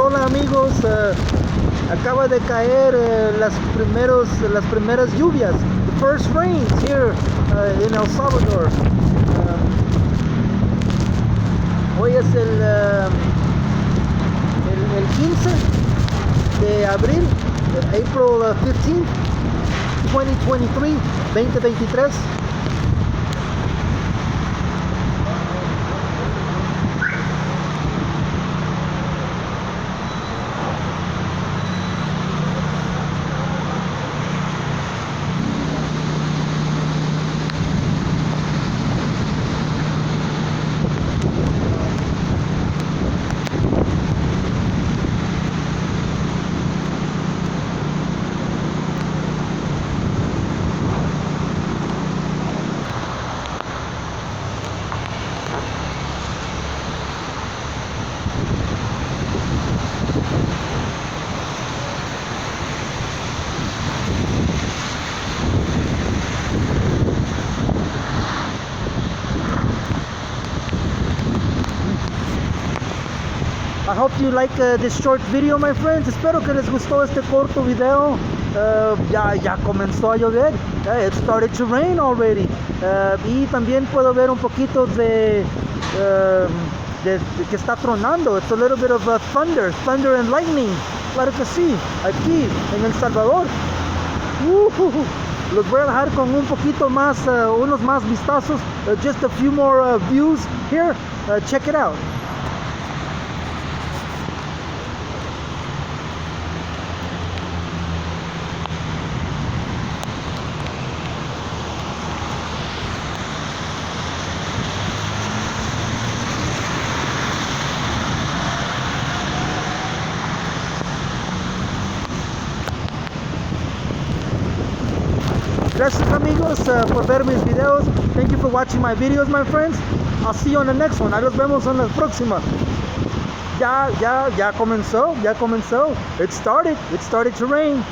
hola amigos, acaba de caer las primeras lluvias, the first rains here in El Salvador. Hoy es el 15 de abril, April 15, 2023. I hope you like this short video, my friends. Espero que les gustó este corto video. Ya comenzó a llover. It started to rain already. Y también puedo ver un poquito de que está tronando. It's a little bit of thunder and lightning. Claro que sí, aquí en El Salvador. Los voy a dejar con un poquito más, unos más vistazos. Just a few more views here. Check it out. Gracias amigos por ver mis videos. Thank you for watching my videos, my friends. I'll see you on the next one. Ahí nos vemos en la próxima. Ya comenzó. It started to rain.